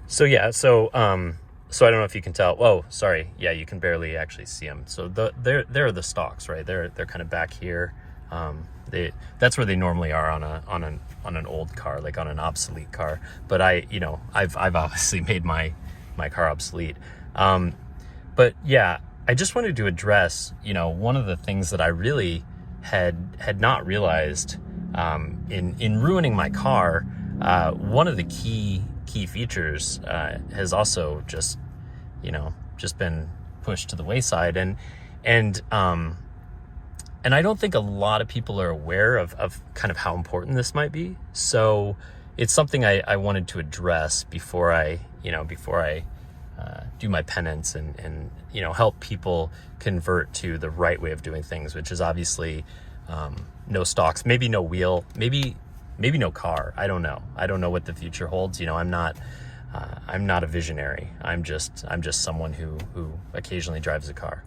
So yeah, so I don't know if you can tell. Oh, sorry. Yeah, you can barely actually see them. So they're the stalks, right? They're kind of back here. That's where they normally are on an old car, like on an obsolete car. But I've obviously made my car obsolete. But yeah, I just wanted to address, one of the things that I really had not realized in ruining my car. One of the key features has also just been pushed to the wayside, and I don't think a lot of people are aware of kind of how important this might be. So it's something I wanted to address before I do my penance and help people convert to the right way of doing things, which is obviously no stalks, maybe no wheel, maybe no car. I don't know what the future holds. I'm not a visionary. I'm just someone who occasionally drives a car.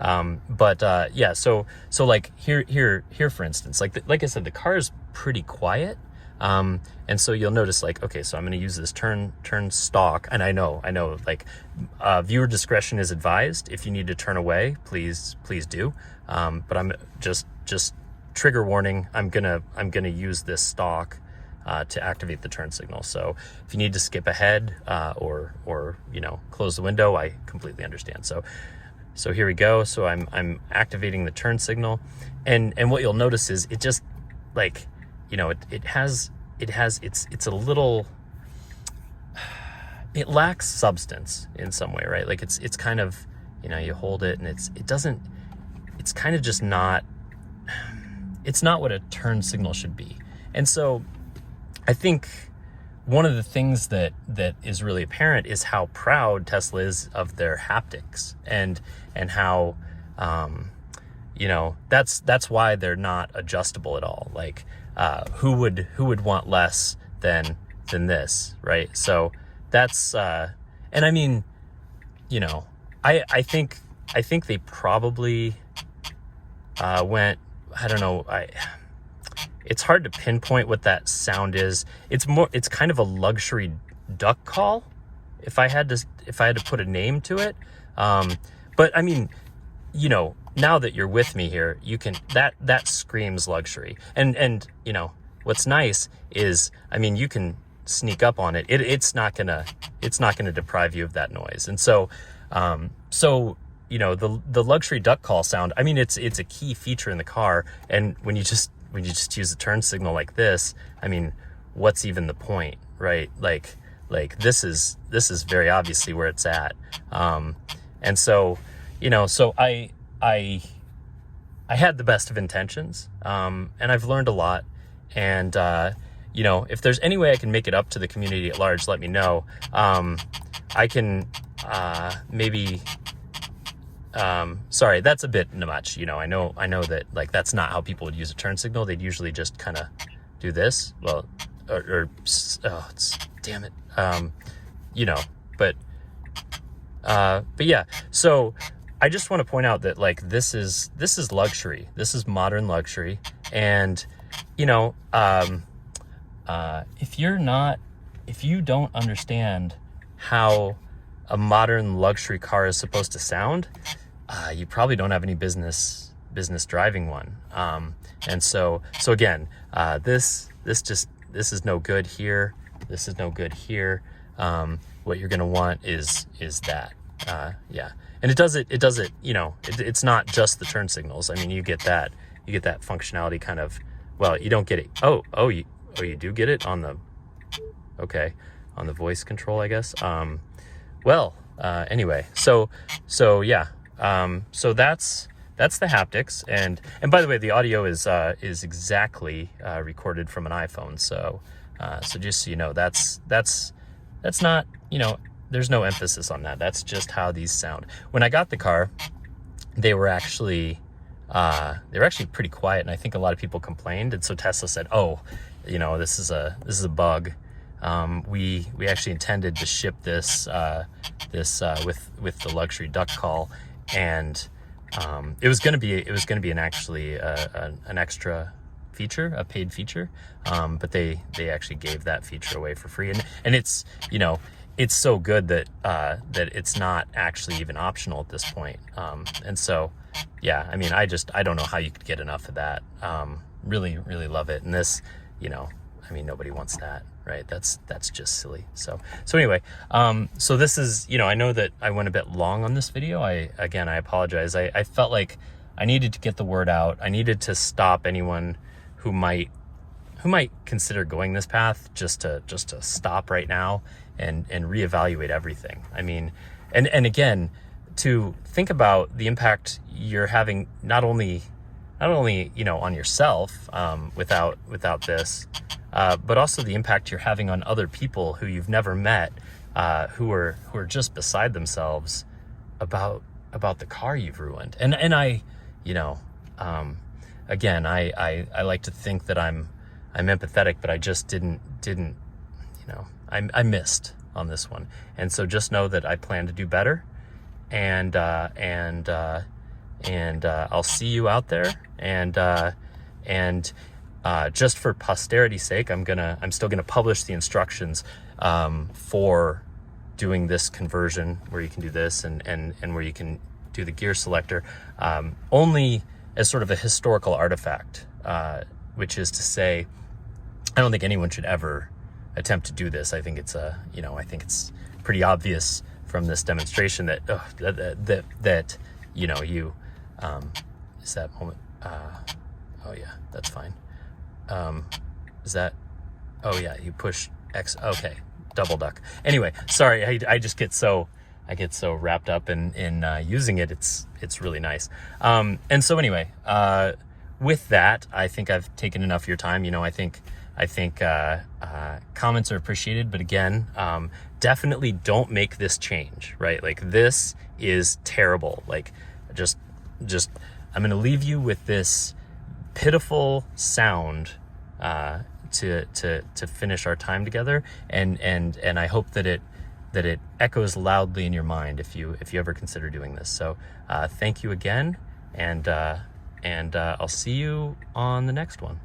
Yeah, so like here for instance, like I said, the car is pretty quiet. And so you'll notice, like, okay, so I'm going to use this turn stalk. And I know, like, viewer discretion is advised. If you need to turn away, please do. But I'm just trigger warning. I'm going to use this stalk, to activate the turn signal. So if you need to skip ahead, or close the window, I completely understand. So here we go. So I'm activating the turn signal, and what you'll notice is it just, like, it's a little, it lacks substance in some way, right? Like it's kind of, you hold it and it's kind of just not, it's not what a turn signal should be. And so I think one of the things that is really apparent is how proud Tesla is of their haptics, and how, that's why they're not adjustable at all. Like, who would want less than this, right? So that's, and I mean, I think they probably, went, I don't know, it's hard to pinpoint what that sound is. It's kind of a luxury duck call, if I had to put a name to it. But I mean, now that you're with me here, you can, that screams luxury. And what's nice is, I mean, you can sneak up on it. It's not gonna deprive you of that noise. And so, the luxury duck call sound, I mean, it's a key feature in the car. And when you just use the turn signal like this, I mean, what's even the point, right? Like this is very obviously where it's at. And so, so I had the best of intentions, and I've learned a lot. And, if there's any way I can make it up to the community at large, let me know. I can, maybe, sorry, that's a bit much. I know that, like, that's not how people would use a turn signal. They'd usually just kind of do this. Well, damn it. But yeah, so I just want to point out that, like, this is luxury. This is modern luxury. And, if you don't understand how a modern luxury car is supposed to sound, you probably don't have any business driving one. And so again, this is no good here. This is no good here. What you're going to want is that, yeah. And it does it, it's not just the turn signals. I mean, you get that functionality kind of, well, you don't get it. You do get it on the voice control, I guess. Anyway, so yeah. So that's the haptics. And by the way, the audio is exactly, recorded from an iPhone. So just so you know, that's not, there's no emphasis on that. That's just how these sound. When I got the car, they were actually pretty quiet. And I think a lot of people complained. And so Tesla said, this is a bug. We actually intended to ship this with the luxury duck call, and it was going to be an extra feature, a paid feature, but they actually gave that feature away for free, and it's it's so good that that it's not actually even optional at this point. And so, yeah, I mean, I don't know how you could get enough of that. Really, really love it. And this, you know, I mean, nobody wants that, right? That's just silly. So anyway, so this is, you know, I know that I went a bit long on this video. I apologize. I felt like I needed to get the word out. I needed to stop anyone who might consider going this path just to stop right now and reevaluate everything. I mean, and again, to think about the impact you're having, not only, you know, on yourself, without this, but also the impact you're having on other people who you've never met, who are just beside themselves about the car you've ruined. And I, you know, again, I like to think that I'm empathetic, but I just didn't, you know, I missed on this one. And so just know that I plan to do better, and I'll see you out there. And just for posterity's sake, I'm still gonna publish the instructions for doing this conversion, where you can do this and where you can do the gear selector, only as sort of a historical artifact, which is to say, I don't think anyone should ever attempt to do this. I think it's I think it's pretty obvious from this demonstration that you know, you is that moment. Oh yeah, that's fine. Is that? Oh yeah, you push X. Okay, double duck. Anyway, sorry, I just get so wrapped up in using it. It's really nice. And so anyway, with that, I think I've taken enough of your time. You know, I think comments are appreciated, but again, definitely don't make this change, right? Like, this is terrible. Like, just I'm going to leave you with this pitiful sound to finish our time together, and I hope that it echoes loudly in your mind if you ever consider doing this. So thank you again, and I'll see you on the next one.